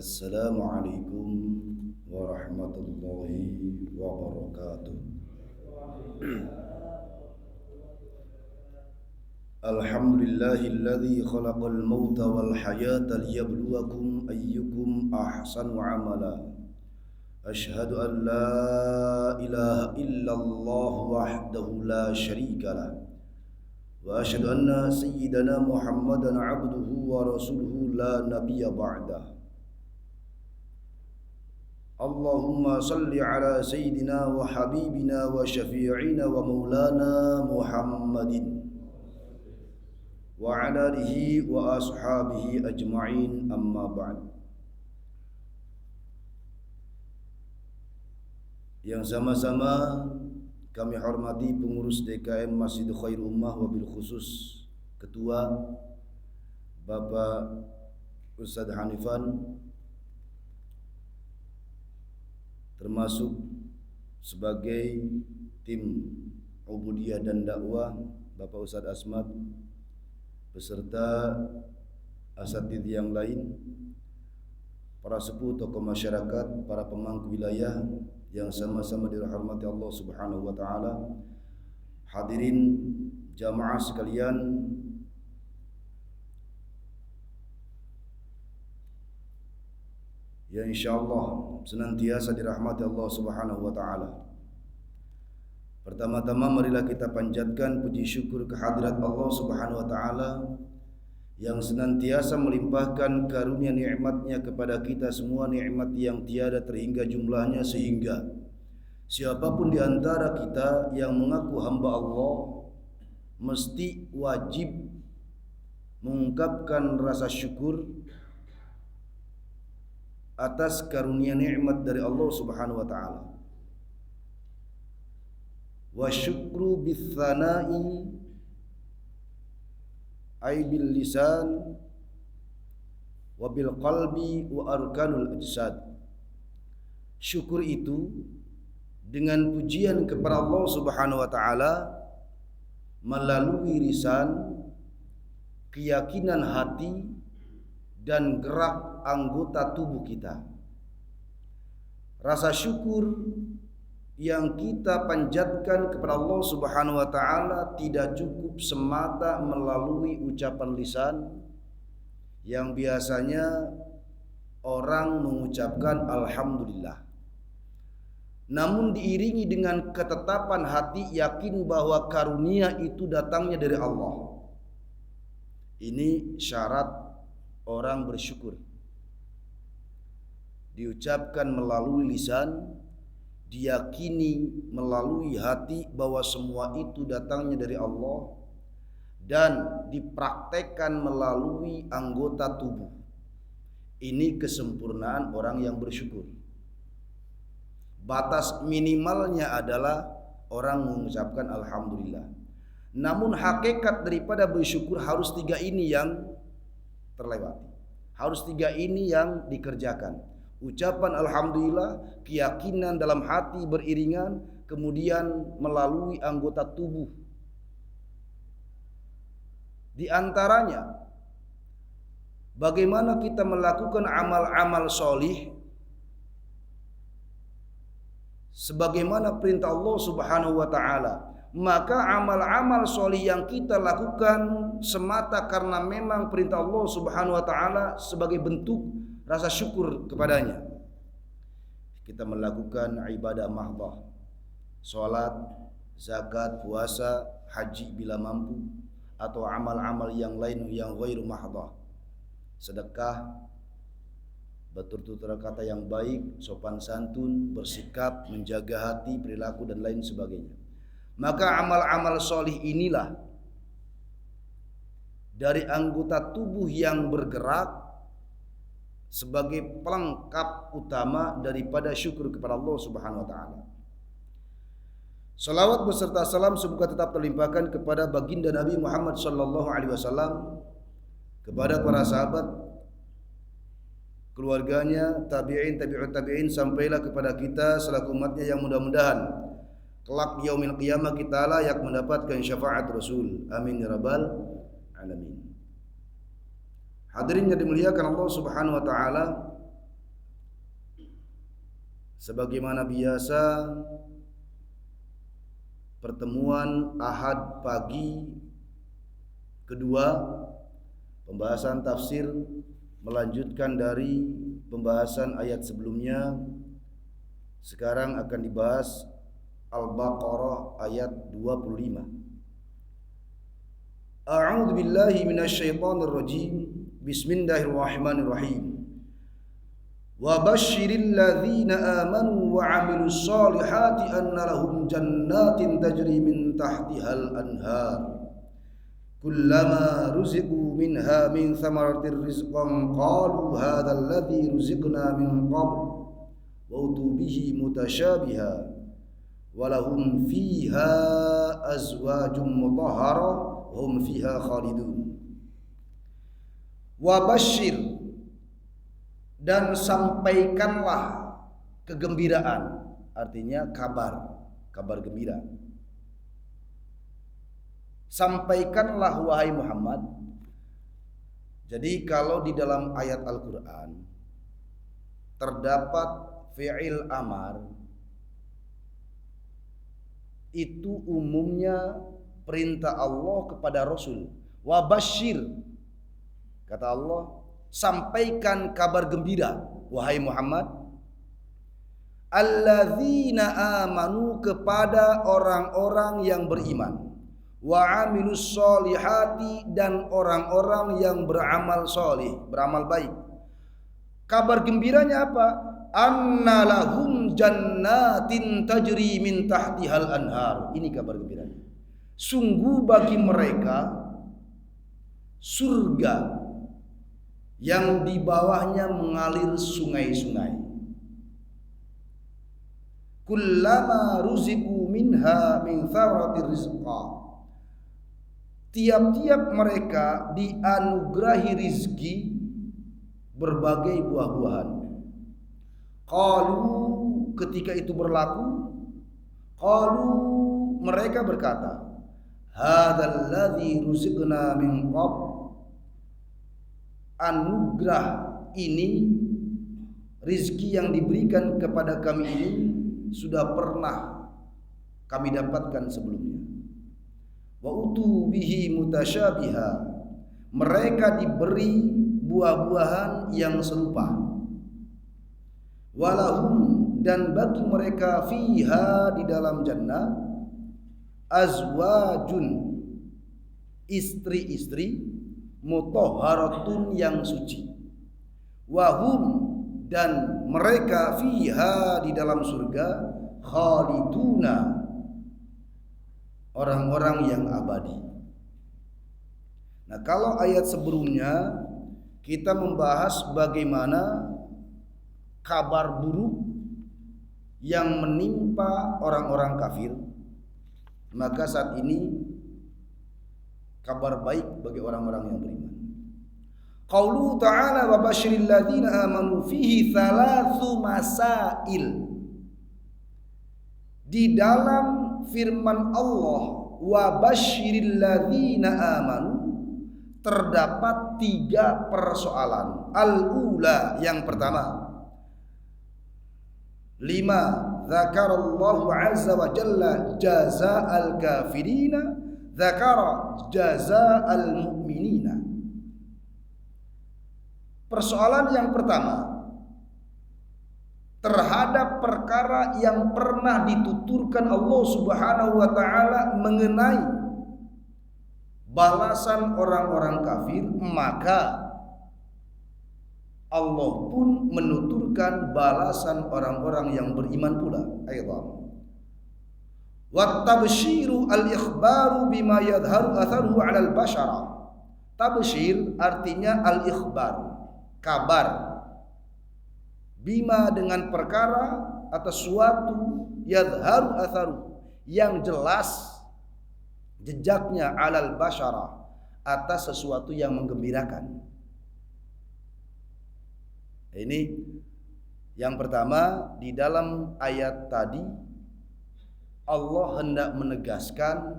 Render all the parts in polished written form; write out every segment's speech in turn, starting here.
Assalamualaikum warahmatullahi wabarakatuh. Alhamdulillahilladzi khalaqal mauta wal hayata liyabluwakum ayyukum ahsanu amala. Ashhadu an la ilaha illallah wahdahu la syarika lah. Wa asyhadu anna sayyidana Muhammadan abduhu wa rasuluhu la nabiyya ba'dah. Allahumma salli ala sayyidina wa habibina wa syafi'ina wa maulana Muhammadin wa ala alihi wa ashabihi ajma'in, amma ba'd. Yang sama-sama kami hormati pengurus DKM Masjid Khairul Ummah, wabil khusus Ketua Bapak Ustadz Hanifan, termasuk sebagai tim ubudiyah dan dakwah Bapak Ustadz Asmad, beserta asatidz yang lain, para sepuh, tokoh masyarakat, para pemangku wilayah yang sama-sama dirahmati Allah Subhanahu wa taala, hadirin jamaah sekalian, yang insyaallah senantiasa dirahmati Allah Subhanahu wa taala. Pertama-tama marilah kita panjatkan puji syukur kehadirat Allah Subhanahu wa taala yang senantiasa melimpahkan karunia nikmatnya kepada kita semua, nikmat yang tiada terhingga jumlahnya, sehingga siapapun di antara kita yang mengaku hamba Allah mesti wajib mengungkapkan rasa syukur atas karunia nikmat dari Allah Subhanahu wa taala. Wa syukru bitsana'i ay bil lisan wa bil qalbi wa arkanul ajsad. Syukur itu dengan pujian kepada Allah Subhanahu wa taala melalui lisan, keyakinan hati, dan gerak anggota tubuh kita. Rasa syukur yang kita panjatkan kepada Allah Subhanahu wa taala tidak cukup semata melalui ucapan lisan yang biasanya orang mengucapkan alhamdulillah, namun diiringi dengan ketetapan hati yakin bahwa karunia itu datangnya dari Allah. Ini syarat orang bersyukur. Diucapkan melalui lisan, diyakini melalui hati bahwa semua itu datangnya dari Allah, dan dipraktekkan melalui anggota tubuh. Ini kesempurnaan orang yang bersyukur. Batas minimalnya adalah orang mengucapkan alhamdulillah. Namun hakikat daripada bersyukur harus tiga ini yang terlewati. Harus tiga ini yang dikerjakan. Ucapan alhamdulillah, keyakinan dalam hati beriringan, kemudian melalui anggota tubuh. Di antaranya, bagaimana kita melakukan amal-amal solih sebagaimana perintah Allah Subhanahu wa taala. Maka amal-amal solih yang kita lakukan semata karena memang perintah Allah Subhanahu wa taala sebagai bentuk rasa syukur kepadanya. Kita melakukan ibadah mahdhah, salat, zakat, puasa, haji bila mampu, atau amal-amal yang lain yang ghairu mahdhah, sedekah, bertutur kata yang baik, sopan santun, bersikap, menjaga hati, perilaku, dan lain sebagainya. Maka amal-amal solih inilah dari anggota tubuh yang bergerak sebagai pelengkap utama daripada syukur kepada Allah Subhanahu wa taala. Salawat beserta salam semoga tetap terlimpahkan kepada baginda Nabi Muhammad sallallahu alaihi wasallam, kepada para sahabat, keluarganya, tabi'in, tabi'ut tabi'in, sampailah kepada kita selaku umatnya yang mudah-mudahan kelak yaumil qiyamah kita layak mendapatkan syafaat Rasul. Amin ya rabbal alamin. Hadirin yang dimuliakan Allah Subhanahu wa taala, Sebagaimana biasa, pertemuan Ahad pagi kedua pembahasan tafsir melanjutkan dari pembahasan ayat sebelumnya. Sekarang akan dibahas Al-Baqarah ayat 25. A'udzu billahi minasyaitonir rajim. Bismillahirrahmanirrahim. Wa basyiril ladzina amanu wa 'amilus solihati anna lahum jannatin tajri min tahtihal anhar. Kullama ruziqu minha min thamaratir rizqan qalu hadzal ladzi ruziqna min qabl wa utu bihi mutasyabiha wa lahum fiha azwajum mutahharah wa hum fiha khalidun. Wa basyir, dan sampaikanlah kegembiraan, artinya kabar gembira. Sampaikanlah wahai Muhammad. Jadi kalau di dalam ayat Al-Quran terdapat fi'il amar, itu umumnya perintah Allah kepada Rasul. Wa basyir, kata Allah, sampaikan kabar gembira wahai Muhammad, alladzina amanu, kepada orang-orang yang beriman, wa amilus solihati, dan orang-orang yang beramal solih, beramal baik. Kabar gembiranya apa? Anna lahum jannatin tajri min tahtihal anhar. Ini kabar gembiranya. Sungguh bagi mereka surga yang di bawahnya mengalir sungai-sungai. Kullama ruziqu minha min thamaratir rizqa. Tiap-tiap mereka dianugerahi rizki berbagai buah-buahan. Qalu, ketika itu berlaku, qalu, mereka berkata, hadzal ladzi ruziqna min qabl. Anugerah ini, rizki yang diberikan kepada kami ini sudah pernah kami dapatkan sebelumnya. Wa utu bihi mutasyabiha, mereka diberi buah-buahan yang serupa. Walahum, dan bagi mereka fiha, di dalam jannah, azwajun, istri-istri, mutahharatun, yang suci. Wahum, dan mereka fiha, di dalam surga, khaliduna, orang-orang yang abadi. Nah, kalau ayat sebelumnya kita membahas bagaimana kabar buruk yang menimpa orang-orang kafir, maka saat ini kabar baik bagi orang-orang yang beriman. Qaulu ta'ala wa basyiril ladzina amanu, fihi thalathu masail. Di dalam firman Allah wa basyiril ladzina amanu terdapat 3 persoalan. Al-ula, yang pertama, 5 dzakarallahu azza wa jalla jazaa'al kafirina, dzakara jazaa'al mu'minina. Persoalan yang pertama terhadap perkara yang pernah dituturkan Allah Subhanahu wa taala mengenai balasan orang-orang kafir, maka Allah pun menuturkan balasan orang-orang yang beriman pula. Aidan wa tabsyiru al-ikhbaru bima yadhharu atharuhu 'alal bashara. Tabsyir artinya al-ikhbar, kabar, bima dengan perkara atau suatu, yadhharu atharu, yang jelas jejaknya, 'alal bashara, atas sesuatu yang menggembirakan. Ini yang pertama. Di dalam ayat tadi Allah hendak menegaskan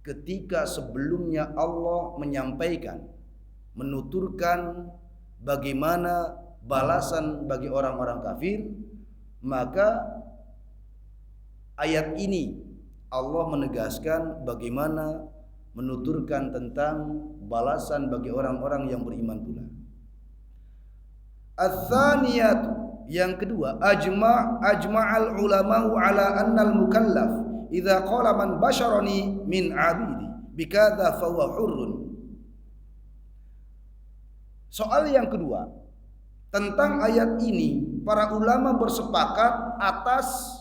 ketika sebelumnya Allah menyampaikan, menuturkan bagaimana balasan bagi orang-orang kafir, Maka ayat ini Allah menegaskan bagaimana menuturkan tentang balasan bagi orang-orang yang beriman pula. Ats-tsaniyatu, yang kedua, ajma'al ulama'u ala annal mukallaf idza qala man basharani min 'abidi bikadza fa huwa hurrun. Soal yang kedua, tentang ayat ini para ulama bersepakat atas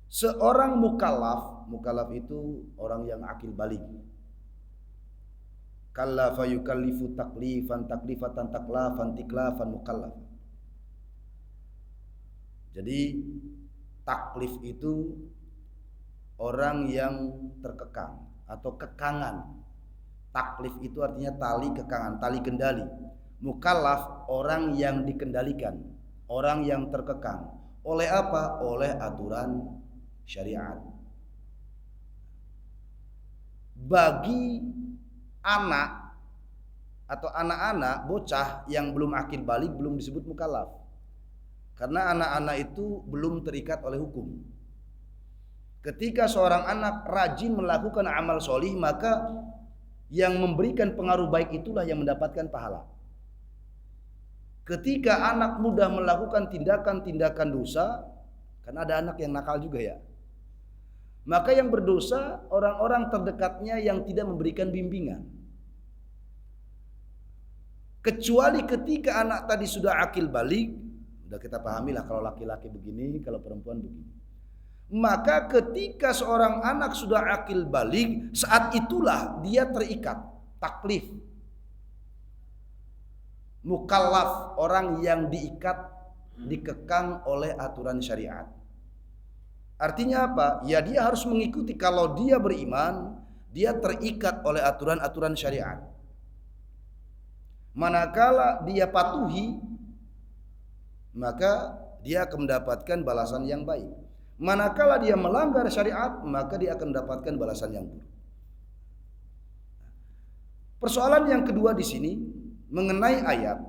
seorang mukallaf. Mukallaf itu orang yang akil balik. Kallafa yukallifu taklifan taklifatan taklafan tiklafan mukallaf. Jadi taklif itu orang yang terkekang atau kekangan. Taklif itu artinya tali kekangan, tali kendali. Mukallaf orang yang dikendalikan, orang yang terkekang. Oleh apa? Oleh aturan syariat. Bagi anak atau anak-anak bocah yang belum akil balik belum disebut mukallaf. Karena anak-anak itu belum terikat oleh hukum. Ketika seorang anak rajin melakukan amal solih, maka yang memberikan pengaruh baik itulah yang mendapatkan pahala. Ketika anak muda melakukan tindakan-tindakan dosa, karena ada anak yang nakal juga ya, maka yang berdosa orang-orang terdekatnya yang tidak memberikan bimbingan. Kecuali ketika anak tadi sudah akil balik, sudah kita pahamilah kalau laki-laki begini, kalau perempuan begini. Maka ketika seorang anak sudah akil balik, saat itulah dia terikat, taklif. Mukallaf, orang yang diikat, dikekang oleh aturan syariat. Artinya apa? Ya dia harus mengikuti, kalau dia beriman, dia terikat oleh aturan-aturan syariat. Manakala dia patuhi, maka dia akan mendapatkan balasan yang baik. Manakala dia melanggar syariat, maka dia akan mendapatkan balasan yang buruk. Persoalan yang kedua di sini mengenai ayat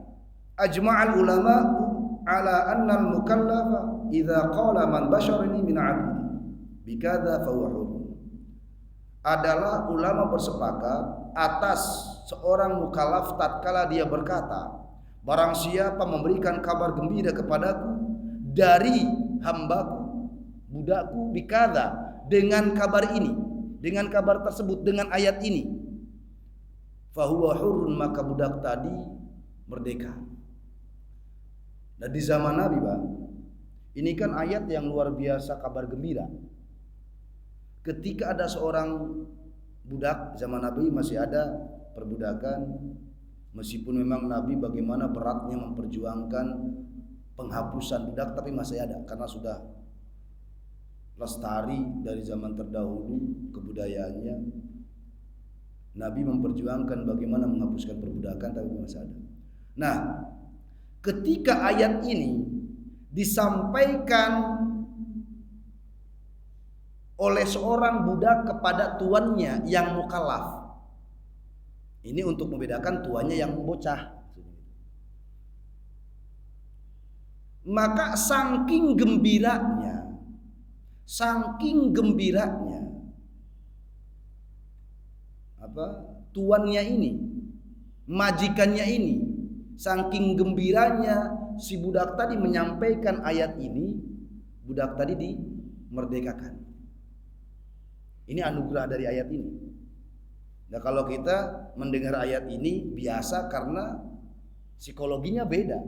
ajma'al ulama ala anna al-mukallafa idza qala man basharani min 'abdi bikadza fa huwa hurun. Adalah ulama bersepakat atas seorang mukallaf tatkala dia berkata, barang siapa memberikan kabar gembira kepadaku dari hambaku budakku bikadza, dengan kabar ini, dengan kabar tersebut, dengan ayat ini, fahuwa hurun, maka budak tadi merdeka. Nah di zaman Nabi Bang, ini kan ayat yang luar biasa, kabar gembira. Ketika ada seorang budak, zaman Nabi masih ada perbudakan, meskipun memang Nabi bagaimana beratnya memperjuangkan penghapusan budak, tapi masih ada karena sudah lestari dari zaman terdahulu kebudayaannya. Nabi memperjuangkan bagaimana menghapuskan perbudakan, tapi masih ada. Nah, ketika ayat ini disampaikan oleh seorang budak kepada tuannya yang mukallaf, ini untuk membedakan tuannya yang bocah. Maka saking gembiranya tuannya ini, majikannya ini, saking gembiranya si budak tadi menyampaikan ayat ini, budak tadi dimerdekakan. Ini anugerah dari ayat ini. Nah kalau kita mendengar ayat ini biasa karena psikologinya beda.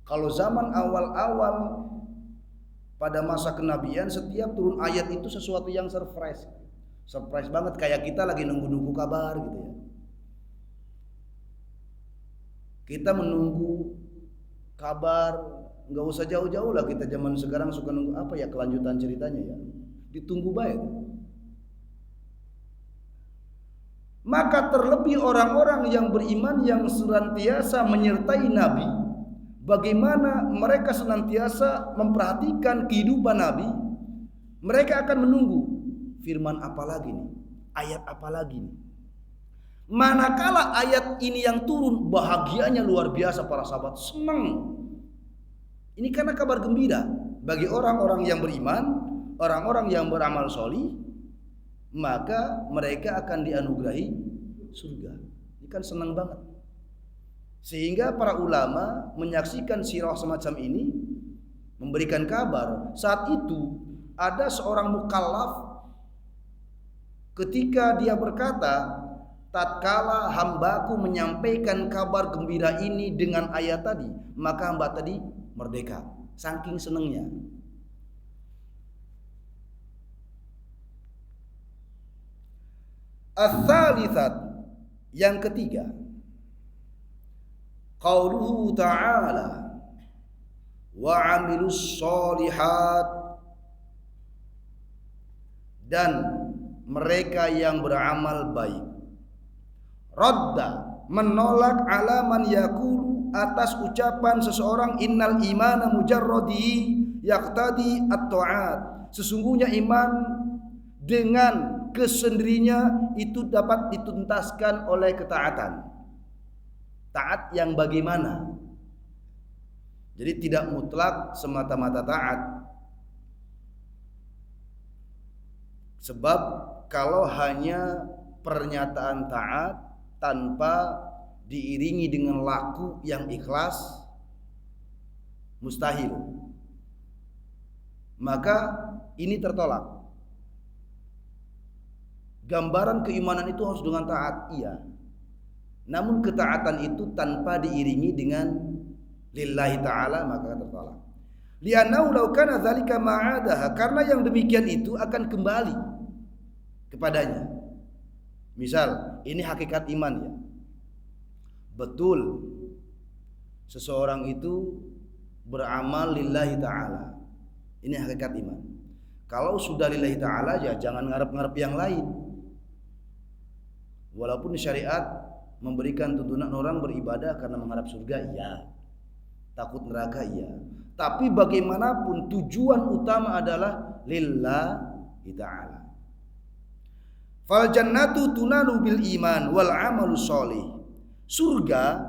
Kalau zaman awal-awal pada masa kenabian, setiap turun ayat itu sesuatu yang surprise banget, kayak kita lagi nunggu-nunggu kabar gitu ya. Kita menunggu kabar, nggak usah jauh-jauh lah, kita zaman sekarang suka nunggu apa ya kelanjutan ceritanya ya, ditunggu baik. Maka terlebih orang-orang yang beriman yang senantiasa menyertai Nabi, bagaimana mereka senantiasa memperhatikan kehidupan Nabi, mereka akan menunggu firman apa lagi nih, ayat apa lagi nih. Manakala ayat ini yang turun, bahagianya luar biasa, para sahabat senang. Ini karena kabar gembira bagi orang-orang yang beriman, orang-orang yang beramal solih, maka mereka akan dianugerahi surga. Ini kan senang banget. Sehingga para ulama menyaksikan sirah semacam ini, memberikan kabar. Saat itu ada seorang mukallaf, ketika dia berkata, tatkala hambaku menyampaikan kabar gembira ini dengan ayat tadi, maka hamba tadi merdeka, saking senangnya. Ats-tsalitsat, yang ketiga, qauluhu ta'ala wa 'amilus sholihat, dan mereka yang beramal baik. Radda, menolak ala man yaqulu, atas ucapan seseorang innal imana mujarradi yaqtadi at-ta'at, sesungguhnya iman dengan kesendirinya itu dapat dituntaskan oleh ketaatan. Taat yang bagaimana? Jadi tidak mutlak semata-mata taat. Sebab kalau hanya pernyataan taat tanpa diiringi dengan laku yang ikhlas, mustahil. Maka ini tertolak. Gambaran keimanan itu harus dengan taat, iya. Namun ketaatan itu tanpa diiringi dengan lillahi ta'ala, maka tertolak. Li'annahu law kana dzalika ma'adaha, karena yang demikian itu akan kembali kepadanya. Misal, ini hakikat iman ya. Betul seseorang itu beramal lillahi ta'ala. Ini hakikat iman. Kalau sudah lillahi ta'ala ya jangan ngarep-ngarep yang lain. Walaupun syariat memberikan tuntunan orang beribadah karena mengharap surga, iya. Takut neraka, iya. Tapi bagaimanapun tujuan utama adalah lillahi ta'ala. Fal jannatu tunalu bil iman wal amalu sholih. Surga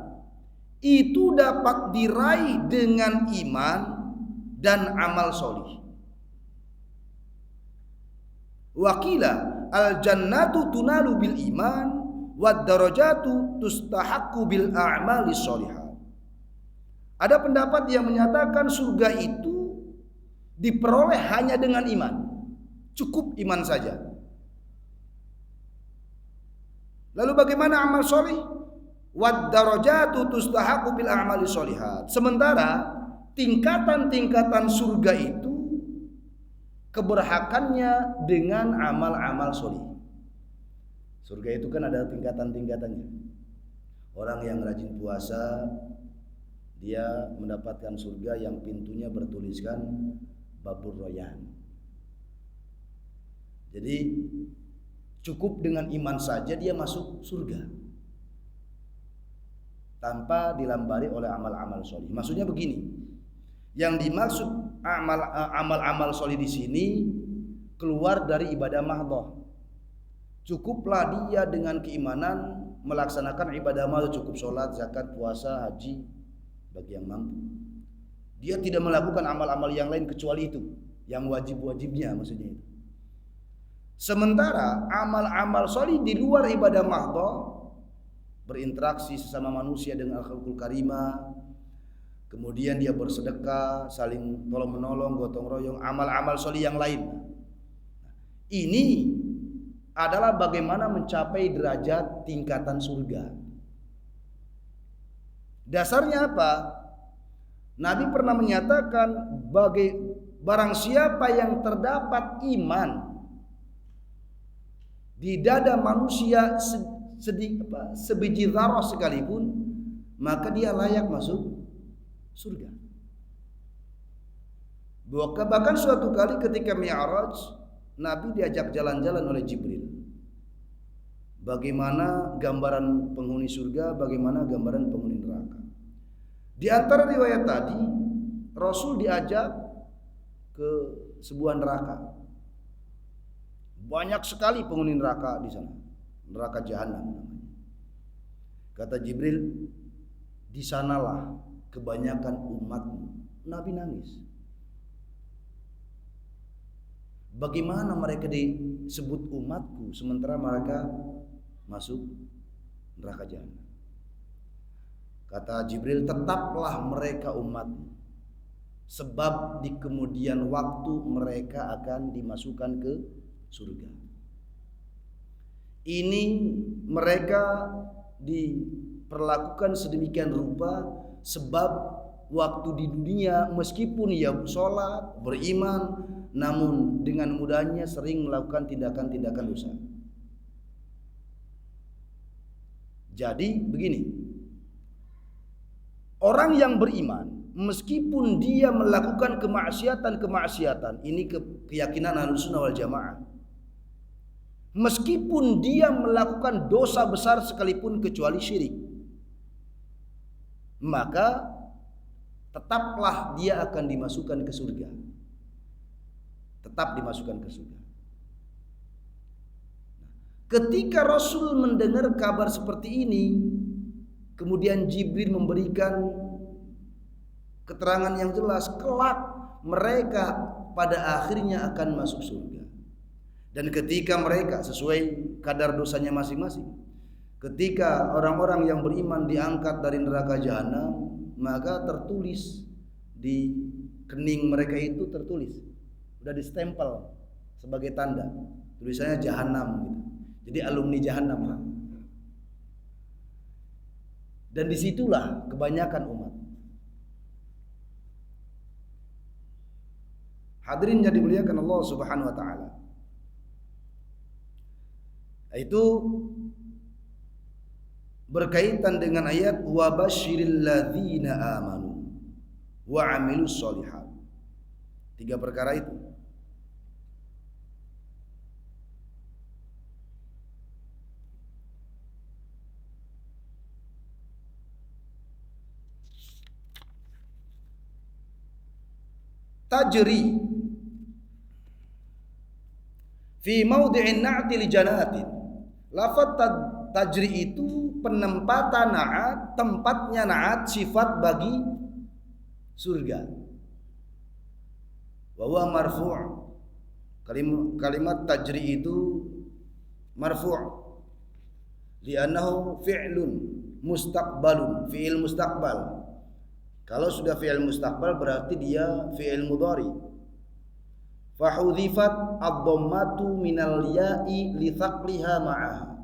itu dapat diraih dengan iman dan amal sholih. Wakila al jannatu tunalu bil iman wad darajatu tustahaqqu bil a'mali sholihah. Ada pendapat yang menyatakan surga itu diperoleh hanya dengan iman. Cukup iman saja. Lalu bagaimana amal sholih? Wad darajatu tustahaqqu bil a'mali sholihat. Sementara tingkatan-tingkatan surga itu keberhakannya dengan amal-amal sholih. Surga itu kan ada tingkatan-tingkatannya. Orang yang rajin puasa, dia mendapatkan surga yang pintunya bertuliskan Babur Royan. Jadi cukup dengan iman saja dia masuk surga tanpa dilambari oleh amal-amal sholih. Maksudnya begini, yang dimaksud amal-amal sholih di sini keluar dari ibadah mahdhah. Cukuplah dia dengan keimanan melaksanakan ibadah mahdhah, cukup sholat, zakat, puasa, haji bagi yang mampu. Dia tidak melakukan amal-amal yang lain kecuali itu, yang wajib-wajibnya maksudnya itu. Sementara amal-amal sholih di luar ibadah mahdhah, berinteraksi sesama manusia dengan akhlakul karimah, kemudian dia bersedekah, saling tolong menolong, gotong royong, amal-amal sholih yang lain. Ini adalah bagaimana mencapai derajat tingkatan surga. Dasarnya apa? Nabi pernah menyatakan barang siapa yang terdapat iman di dada manusia sebiji dzarrah sekalipun, maka dia layak masuk surga. Bahkan suatu kali ketika Mi'raj, Nabi diajak jalan-jalan oleh Jibril. Bagaimana gambaran penghuni surga, bagaimana gambaran penghuni neraka. Di antara riwayat tadi, Rasul diajak ke sebuah neraka. Banyak sekali penghuni neraka di sana. Neraka jahanam namanya. Kata Jibril, di sanalah kebanyakan umatmu. Nabi nangis. Bagaimana mereka disebut umatku sementara mereka masuk neraka jahanam? Kata Jibril, tetaplah mereka umatmu, sebab di kemudian waktu mereka akan dimasukkan ke surga. Ini mereka diperlakukan sedemikian rupa sebab waktu di dunia meskipun ia sholat, beriman, namun dengan mudahnya sering melakukan tindakan-tindakan dosa. Jadi begini, orang yang beriman meskipun dia melakukan kemaksiatan, ini keyakinan Ahlussunnah wal Jamaah. Meskipun dia melakukan dosa besar sekalipun kecuali syirik, maka tetaplah dia akan dimasukkan ke surga. Tetap dimasukkan ke surga. Ketika Rasul mendengar kabar seperti ini, kemudian Jibril memberikan keterangan yang jelas, kelak mereka pada akhirnya akan masuk surga. Dan ketika mereka sesuai kadar dosanya masing-masing, ketika orang-orang yang beriman diangkat dari neraka jahanam, maka tertulis di kening mereka itu tertulis, sudah distempel sebagai tanda, tulisannya jahanam gitu. Jadi alumni jahanam. Dan disitulah kebanyakan umat. Hadirin yang dimuliakan Allah Subhanahu wa taala. Itu berkaitan dengan ayat wa basyiril ladzina amanu wa amilus sholihat. 3 perkara itu. Tajri fi maudhi'in na'ti li janatin. Lafaz tajri itu penempatan na'at, tempatnya na'at sifat bagi surga. Wa huwa marfu'. Kalimat tajri itu marfu'. Li'annahu fi'lun mustaqbalun, fi'il mustaqbal. Kalau sudah fi'il mustaqbal berarti dia fi'il mudhari. Fahudhifat ad-dhammatu minal ya'i li thaqliha ma'aha.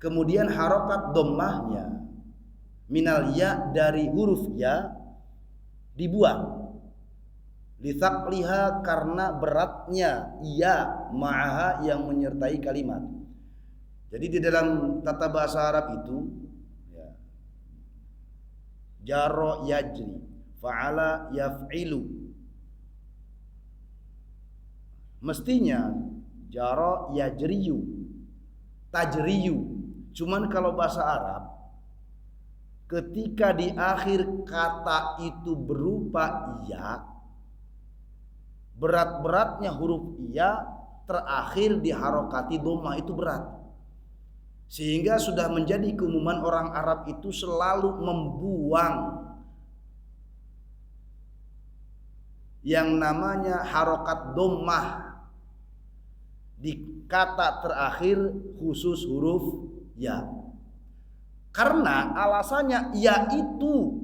Kemudian harokat dhammahnya minal ya dari huruf ya dibuang. Li thaqliha karena beratnya ya ma'aha yang menyertai kalimat. Jadi di dalam tata bahasa Arab itu ya, jaro yajri, fa'ala yaf'ilu. Mestinya jaro yajriyu, tajriyu. Cuman kalau bahasa Arab ketika di akhir kata itu berupa ya, berat-beratnya huruf ya terakhir diharokati dhammah itu berat. Sehingga sudah menjadi keumuman orang Arab itu selalu membuang yang namanya harokat dhammah di kata terakhir khusus huruf ya. Karena alasannya ya itu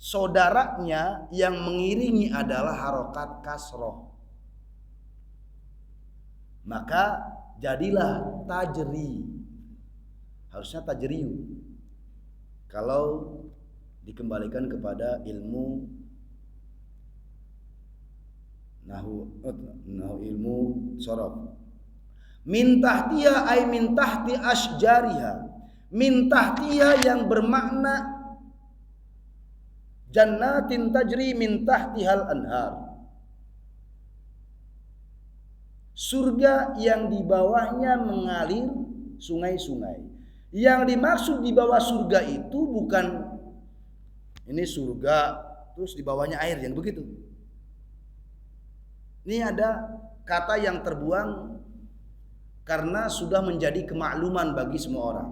saudaranya yang mengiringi adalah harokat kasroh. Maka jadilah tajri. Harusnya tajriyu. Kalau dikembalikan kepada ilmu nahu ilmu sorof. Min tahtiha ay min tahti asjariha. Min tahtiha yang bermakna jannatin tajri min tahtihal anhar. Surga yang di bawahnya mengalir sungai-sungai. Yang dimaksud di bawah surga itu bukan ini surga terus di bawahnya air yang begitu. Ini ada kata yang terbuang karena sudah menjadi kemakluman bagi semua orang.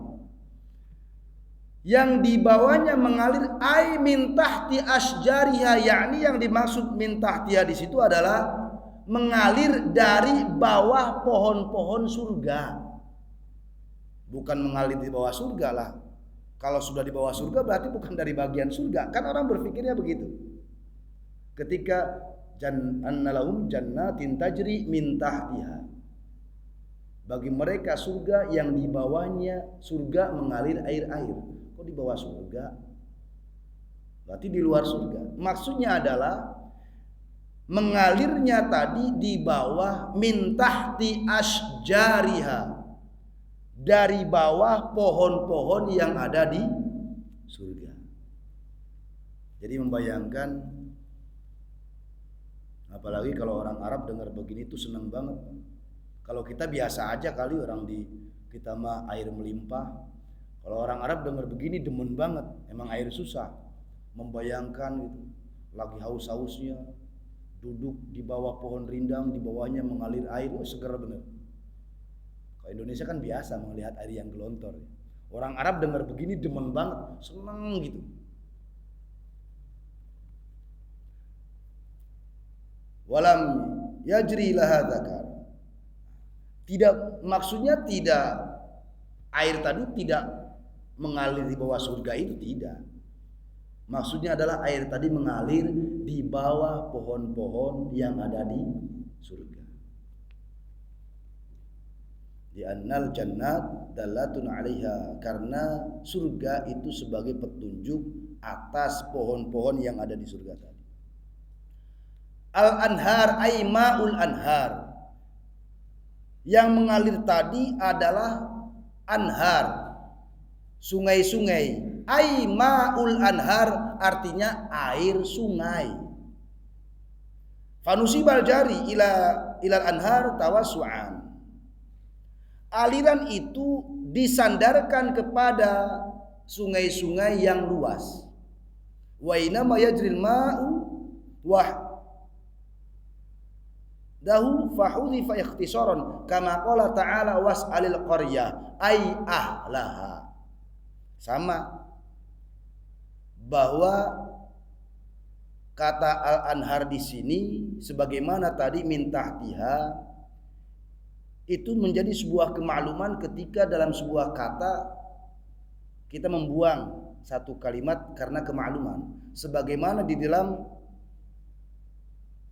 yang di bawahnya mengalir ai min tahti asjariha, yakni yang dimaksud min tahtiha di situ adalah mengalir dari bawah pohon-pohon surga. Bukan mengalir di bawah surga lah. Kalau sudah di bawah surga berarti bukan dari bagian surga. Kan orang berpikirnya begitu. Ketika annalahum jannatin tajri min tahtiha. Bagi mereka surga yang di bawahnya surga mengalir air-air. Kok di bawah surga? Berarti di luar surga. Maksudnya adalah mengalirnya tadi di bawah min tahti asjariha, dari bawah pohon-pohon yang ada di surga. Jadi membayangkan, apalagi kalau orang Arab dengar begini itu senang banget. Kalau kita biasa aja kali, orang di kita mah air melimpah. Kalau orang Arab dengar begini demen banget. Emang air susah. Membayangkan gitu, lagi haus-hausnya, duduk di bawah pohon rindang, di bawahnya mengalir air, seger bener. Kalau Indonesia kan biasa melihat air yang gelontor. Orang Arab dengar begini demen banget, seneng gitu. Walam yajri laha dzakar. Tidak, maksudnya tidak, air tadi tidak mengalir di bawah surga itu, tidak. Maksudnya adalah air tadi mengalir di bawah pohon-pohon yang ada di surga. Di annal jannat dalatun 'alaiha, karena surga itu sebagai petunjuk atas pohon-pohon yang ada di surga tadi. Al-anhar ay ma'ul anhar. Yang mengalir tadi adalah anhar, sungai-sungai. Ai ma'ul anhar artinya air sungai. Fanusibal jari ilal anhar tawassu'an. Aliran itu disandarkan kepada sungai-sungai yang luas. Wa inama yajril ma'u dahu fahudhifa ikhtisaran kama qala ta'ala was'alil qaryah ay ahlaha. Sama bahwa kata al-anhar di sini sebagaimana tadi min tahtiha itu menjadi sebuah kemakluman ketika dalam sebuah kata kita membuang satu kalimat karena kemakluman, sebagaimana di dalam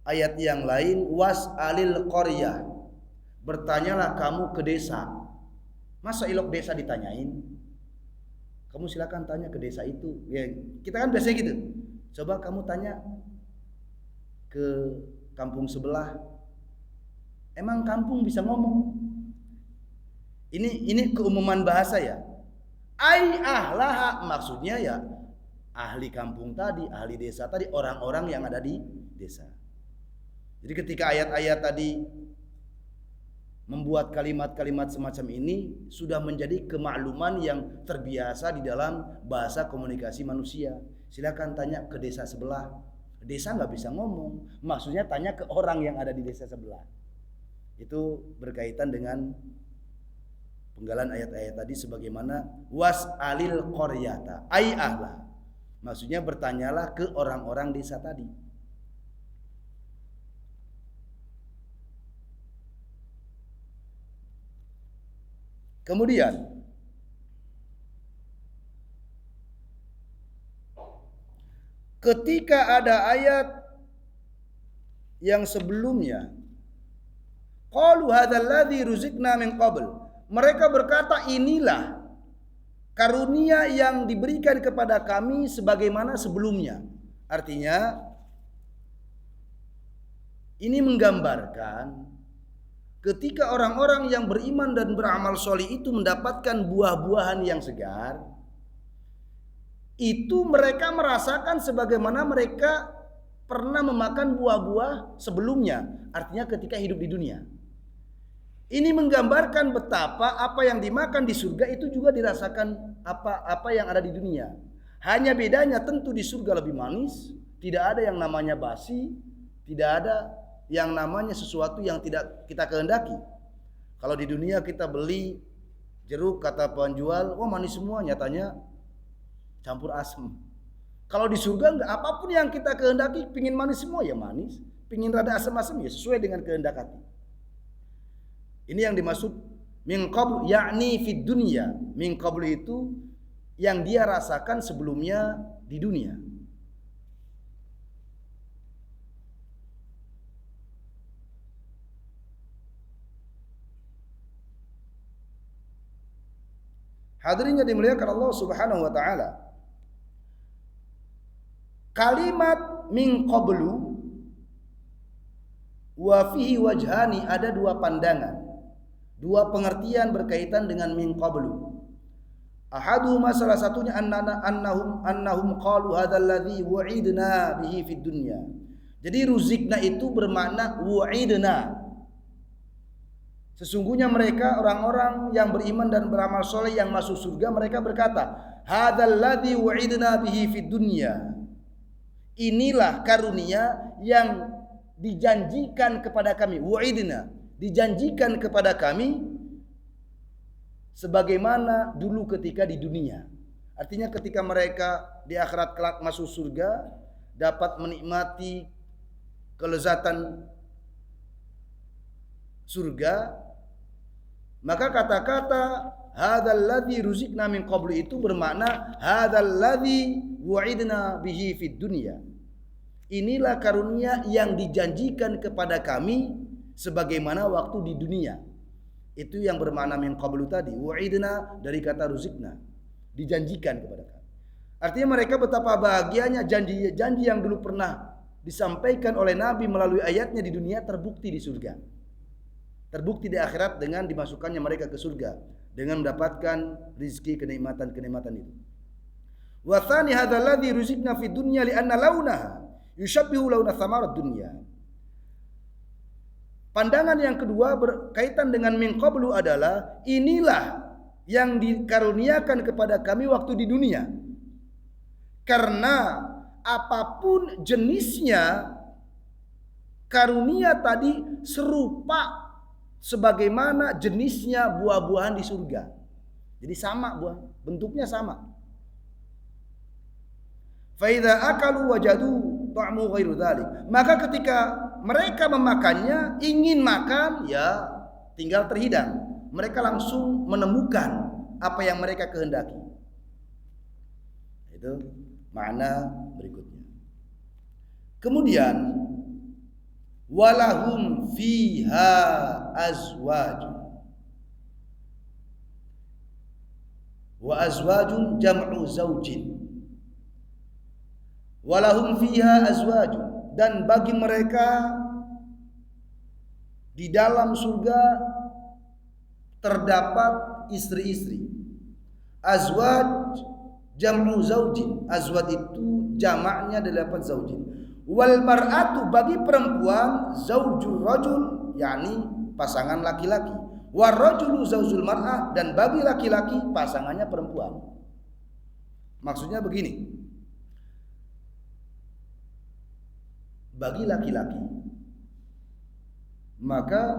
ayat yang lain was'alil qaryah, bertanyalah kamu ke desa. Masa ilok desa ditanyain? Kamu silakan tanya ke desa itu. Ya, kita kan biasanya gitu. Coba kamu tanya ke kampung sebelah. Emang kampung bisa ngomong? Ini keumuman bahasa ya. Ai ahlaha, maksudnya ya ahli kampung tadi, ahli desa tadi, orang-orang yang ada di desa. Jadi ketika ayat-ayat tadi membuat kalimat-kalimat semacam ini sudah menjadi kemakluman yang terbiasa di dalam bahasa komunikasi manusia. Silakan tanya ke desa sebelah. Desa nggak bisa ngomong, maksudnya tanya ke orang yang ada di desa sebelah. Itu berkaitan dengan penggalan ayat-ayat tadi sebagaimana was'alil qaryata ay ahla. Maksudnya bertanyalah ke orang-orang desa tadi. Kemudian ketika ada ayat yang sebelumnya, qalu hadzal ladzi ruziqna min qabl, mereka berkata inilah karunia yang diberikan kepada kami sebagaimana sebelumnya. Artinya ini menggambarkan ketika orang-orang yang beriman dan beramal soleh itu mendapatkan buah-buahan yang segar, itu mereka merasakan sebagaimana mereka pernah memakan buah-buah sebelumnya. Artinya ketika hidup di dunia. Ini menggambarkan betapa apa yang dimakan di surga itu juga dirasakan apa yang ada di dunia. Hanya bedanya tentu di surga lebih manis, tidak ada yang namanya basi, tidak ada yang namanya sesuatu yang tidak kita kehendaki. Kalau di dunia kita beli jeruk, kata penjual, wah manis semua, nyatanya campur asam. Kalau di surga enggak, apapun yang kita kehendaki, pingin manis semua ya manis, pingin rada asam-asam ya sesuai dengan kehendak hati. Ini yang dimaksud min qablu, yakni fid dunya. Min qablu itu yang dia rasakan sebelumnya di dunia. Hadirin yang dimuliakan Allah Subhanahu wa taala. Kalimat min qablu wa fihi wajhani, ada dua pandangan, dua pengertian berkaitan dengan min qablu. Ahaduhuma, salah satunya annahum qalu hadzal ladzi wu'idna bihi fid dunya. Jadi ruzikna itu bermakna wu'idna. Sesungguhnya mereka orang-orang yang beriman dan beramal soleh yang masuk surga, mereka berkata, hadzal ladzi wu'idna bihi fid dunya. Inilah karunia yang dijanjikan kepada kami, wu'idna, dijanjikan kepada kami sebagaimana dulu ketika di dunia. Artinya ketika mereka di akhirat kelak masuk surga, dapat menikmati kelezatan surga, maka kata-kata hadzal ladzi ruzikna min qablu itu bermakna hadzal ladzi wu'idna bihi fid dunya. Inilah karunia yang dijanjikan kepada kami sebagaimana waktu di dunia. Itu yang bermakna min qablu tadi. Wu'idna dari kata ruzikna, dijanjikan kepada kami. Artinya mereka betapa bahagianya janji-janji yang dulu pernah disampaikan oleh Nabi melalui ayatnya di dunia terbukti di surga. Terbukti di akhirat dengan dimasukkannya mereka ke surga dengan mendapatkan rizki kenikmatan-kenikmatan itu. Wa tsani hadzal ladzi ruzikna fid dunya li anna launaha yushabbihu launa thamarat dunya. Pandangan yang kedua berkaitan dengan min qablu adalah inilah yang dikaruniakan kepada kami waktu di dunia. Karena apapun jenisnya karunia tadi serupa sebagaimana jenisnya buah-buahan di surga. Jadi sama buah, bentuknya sama. Fa idza akalu wajadu ta'mu ghairu dzalik. Maka ketika mereka memakannya, ingin makan, ya tinggal terhidang. Mereka langsung menemukan apa yang mereka kehendaki. Itu makna berikutnya. Kemudian walahum fiha azwajun. Wa azwajun jam'u zaujin. Walahum fiha azwajun, dan bagi mereka di dalam surga terdapat istri-istri. Azwaj jam'u zaujin. Azwaj itu jamaknya 8 zaujin. Wal mar'atu, bagi perempuan, zaujur rajul, yakni pasangan laki-laki. War rajulu zaujul mar'ah, dan bagi laki-laki pasangannya perempuan. Maksudnya begini. Bagi laki-laki maka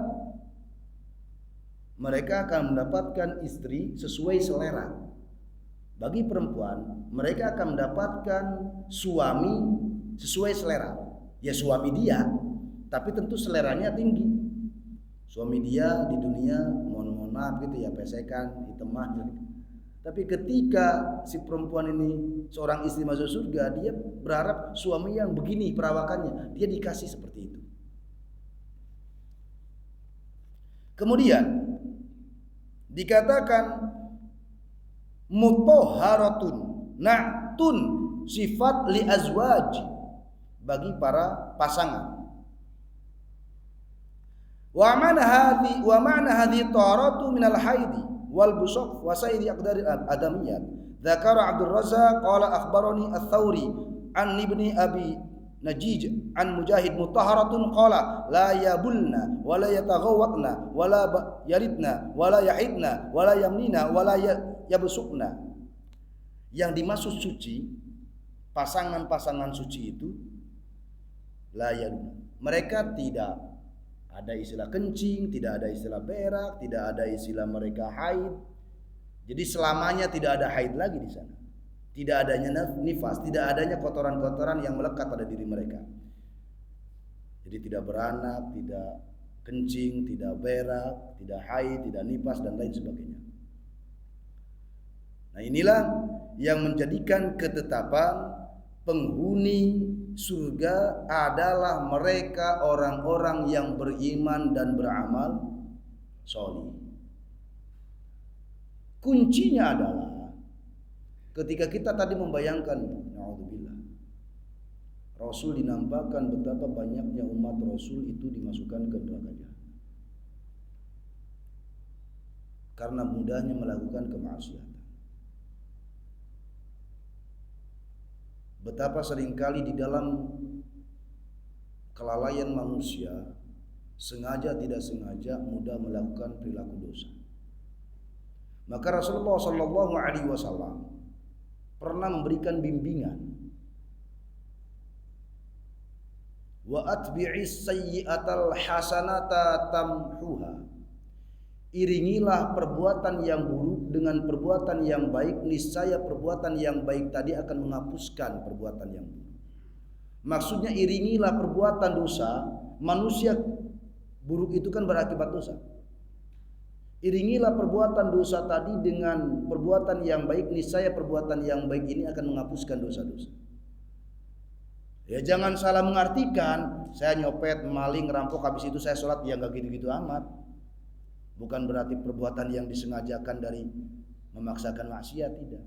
mereka akan mendapatkan istri sesuai selera. Bagi perempuan mereka akan mendapatkan suami sesuai selera. Ya suami dia, tapi tentu seleranya tinggi. Suami dia di dunia mohon maaf gitu ya, pesekan, hitemah gitu. Tapi ketika si perempuan ini seorang istri masuk surga, dia berharap suami yang begini perawakannya, dia dikasih seperti itu. Kemudian dikatakan mutahharatun, na'tun, sifat li azwaj, bagi para pasangan. Wa ma'na hadhi taratu minal haidi wal busaq wa sairi aqdari adamiyat. Dzakara Abdul Razzaq qala akhbarani Ats-Tsauri an ibni Abi Najij an Mujahid mutahharatun qala la yabulna wa la yataghawwatna wa la yaridna wa la yahidna wa la yamnina wa la yabsuqna. Yang dimaksud suci, pasangan-pasangan suci itu la yabulna, mereka tidak ada istilah kencing, tidak ada istilah berak, tidak ada istilah mereka haid. Jadi selamanya tidak ada haid lagi di sana. tidak adanya nifas, tidak adanya kotoran-kotoran yang melekat pada diri mereka. Jadi tidak beranak, tidak kencing, tidak berak, tidak haid, tidak nifas dan lain sebagainya. Nah, inilah yang menjadikan ketetapan penghuni surga adalah mereka orang-orang yang beriman dan beramal solih. Kuncinya adalah ketika kita tadi membayangkan, naudzubillah, Rasul dinampakkan betapa banyaknya umat Rasul itu dimasukkan ke neraka jahanam karena mudahnya melakukan kemaksiatan. Betapa seringkali di dalam kelalaian manusia, sengaja tidak sengaja mudah melakukan perilaku dosa. Maka Rasulullah Shallallahu Alaihi Wasallam pernah memberikan bimbingan, wa atbi'is sayyi'atal hasanata tamhuha. Iringilah perbuatan yang buruk dengan perbuatan yang baik, niscaya perbuatan yang baik tadi akan menghapuskan perbuatan yang buruk. Maksudnya iringilah perbuatan dosa, manusia buruk itu kan berakibat dosa. Iringilah perbuatan dosa tadi dengan perbuatan yang baik, niscaya perbuatan yang baik ini akan menghapuskan dosa-dosa. Ya jangan salah mengartikan, saya nyopet, maling, ngerampok, habis itu saya sholat, ya nggak gitu-gitu amat. Bukan berarti perbuatan yang disengajakan dari memaksakan maksiat, tidak.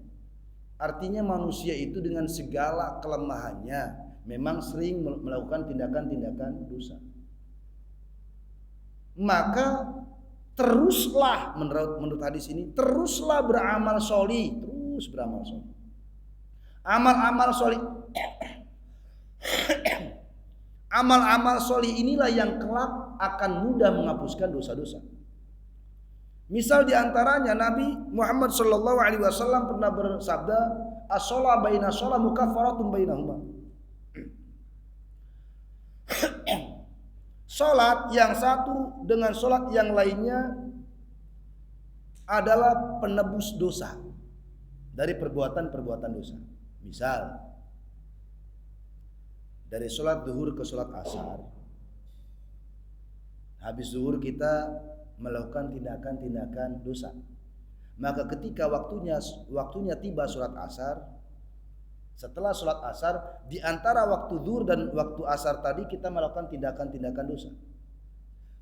Artinya manusia itu dengan segala kelemahannya memang sering melakukan tindakan-tindakan dosa. Maka teruslah, menurut hadis ini, teruslah beramal sholih, terus beramal sholih. Amal-amal sholih amal-amal sholih inilah yang kelak akan mudah menghapuskan dosa-dosa. Misal diantaranya Nabi Muhammad Sallallahu Alaihi Wasallam pernah bersabda, as-sholah baina sholah mukaffaratun bainahuma. Sholat yang satu dengan sholat yang lainnya adalah penebus dosa dari perbuatan-perbuatan dosa. Misal dari sholat zuhur ke sholat asar, habis zuhur kita melakukan tindakan-tindakan dosa. Maka ketika waktunya tiba sholat asar, setelah sholat asar, di antara waktu zuhur dan waktu asar tadi kita melakukan tindakan-tindakan dosa.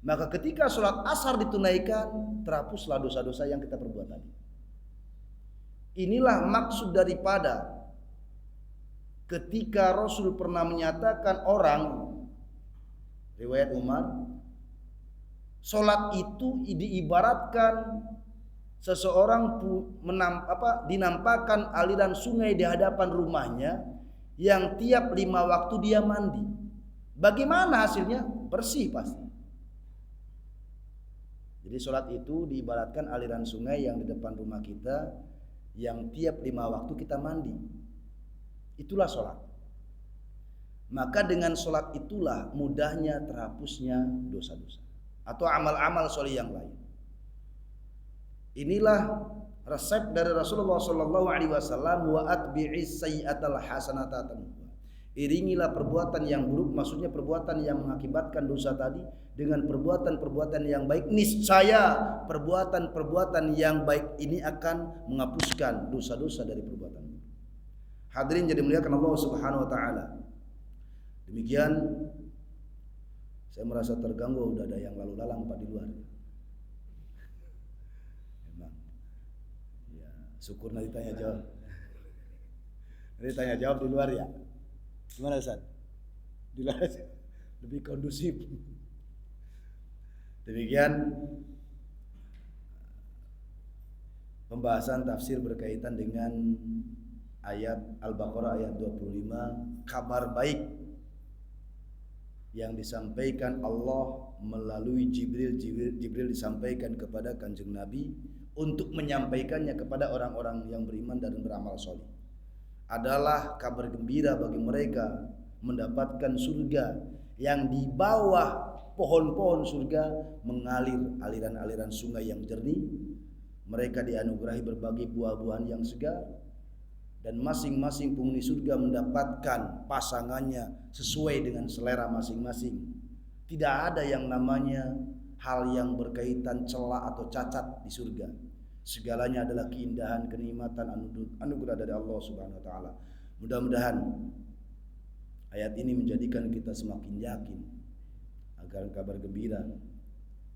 Maka ketika sholat asar ditunaikan, terhapuslah dosa-dosa yang kita perbuat tadi. Inilah maksud daripada ketika Rasul pernah menyatakan orang, riwayat Umar, sholat itu diibaratkan seseorang dinampakkan aliran sungai di hadapan rumahnya yang tiap 5 waktu dia mandi. Bagaimana hasilnya? Bersih pasti. Jadi sholat itu diibaratkan aliran sungai yang di depan rumah kita yang tiap 5 waktu kita mandi. Itulah sholat. Maka dengan sholat itulah mudahnya terhapusnya dosa-dosa atau amal-amal sholih yang lain. Inilah resep dari Rasulullah Sallallahu Alaihi Wasallam, wa atbi'is sayyi'atal hasanata tamhuha. Iringilah perbuatan yang buruk, maksudnya perbuatan yang mengakibatkan dosa tadi dengan perbuatan-perbuatan yang baik, niscaya perbuatan-perbuatan yang baik ini akan menghapuskan dosa-dosa dari perbuatan. Hadirin jadi muliakan Allah Subhanahu wa taala. Demikian saya merasa terganggu, udah ada yang lalu lalang Pak di luar. Memang. Ya, syukur nanti tanya jawab. Nanti tanya jawab di luar ya. Gimana Ustaz? Di luar lebih kondusif. Demikian pembahasan tafsir berkaitan dengan ayat Al-Baqarah ayat 25, kabar baik yang disampaikan Allah melalui Jibril disampaikan kepada Kanjeng Nabi untuk menyampaikannya kepada orang-orang yang beriman dan beramal soleh. Adalah kabar gembira bagi mereka mendapatkan surga yang di bawah pohon-pohon surga mengalir aliran-aliran sungai yang jernih. Mereka dianugerahi berbagai buah-buahan yang segar dan masing-masing penghuni surga mendapatkan pasangannya sesuai dengan selera masing-masing. Tidak ada yang namanya hal yang berkaitan celah atau cacat di surga. Segalanya adalah keindahan, kenikmatan, anugerah dari Allah Subhanahu wa taala. Mudah-mudahan ayat ini menjadikan kita semakin yakin agar kabar gembira,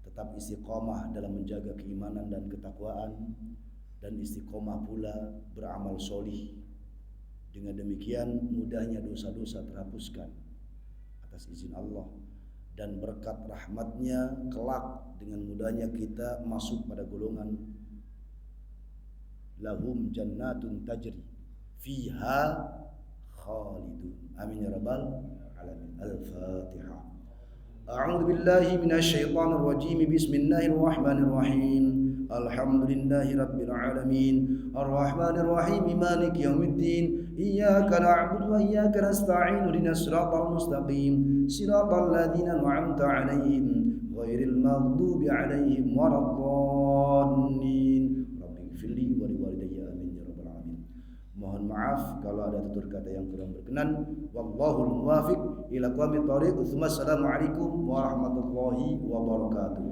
tetap istiqomah dalam menjaga keimanan dan ketakwaan, dan istiqomah pula beramal solih. Dengan demikian mudahnya dosa-dosa terhapuskan atas izin Allah, dan berkat rahmatnya kelak dengan mudahnya kita masuk pada golongan lahum jannatun tajri fiha khalidun. Amin ya rabbal alamin. Al-Fatihah. A'udzu billahi minasy syaithanir rajim. Bismillahirrahmanirrahim. Alhamdulillahi rabbil alamin. Arrahmanir rahim. Maliki yaumiddin. Iyyaka na'budu wa iyyaka nasta'in. Ihdinas siratal mustaqim. Siratal ladzina an'amta 'alaihim ghairil maghdubi 'alaihim waladdallin. Rabbighfirli wa liwalidayya amin ya rabbal alamin. Mohon maaf kalau ada tutur kata yang kurang berkenan. Wallahul muwaffiq ila aqwamit thoriq. Assalamualaikum warahmatullahi wabarakatuh.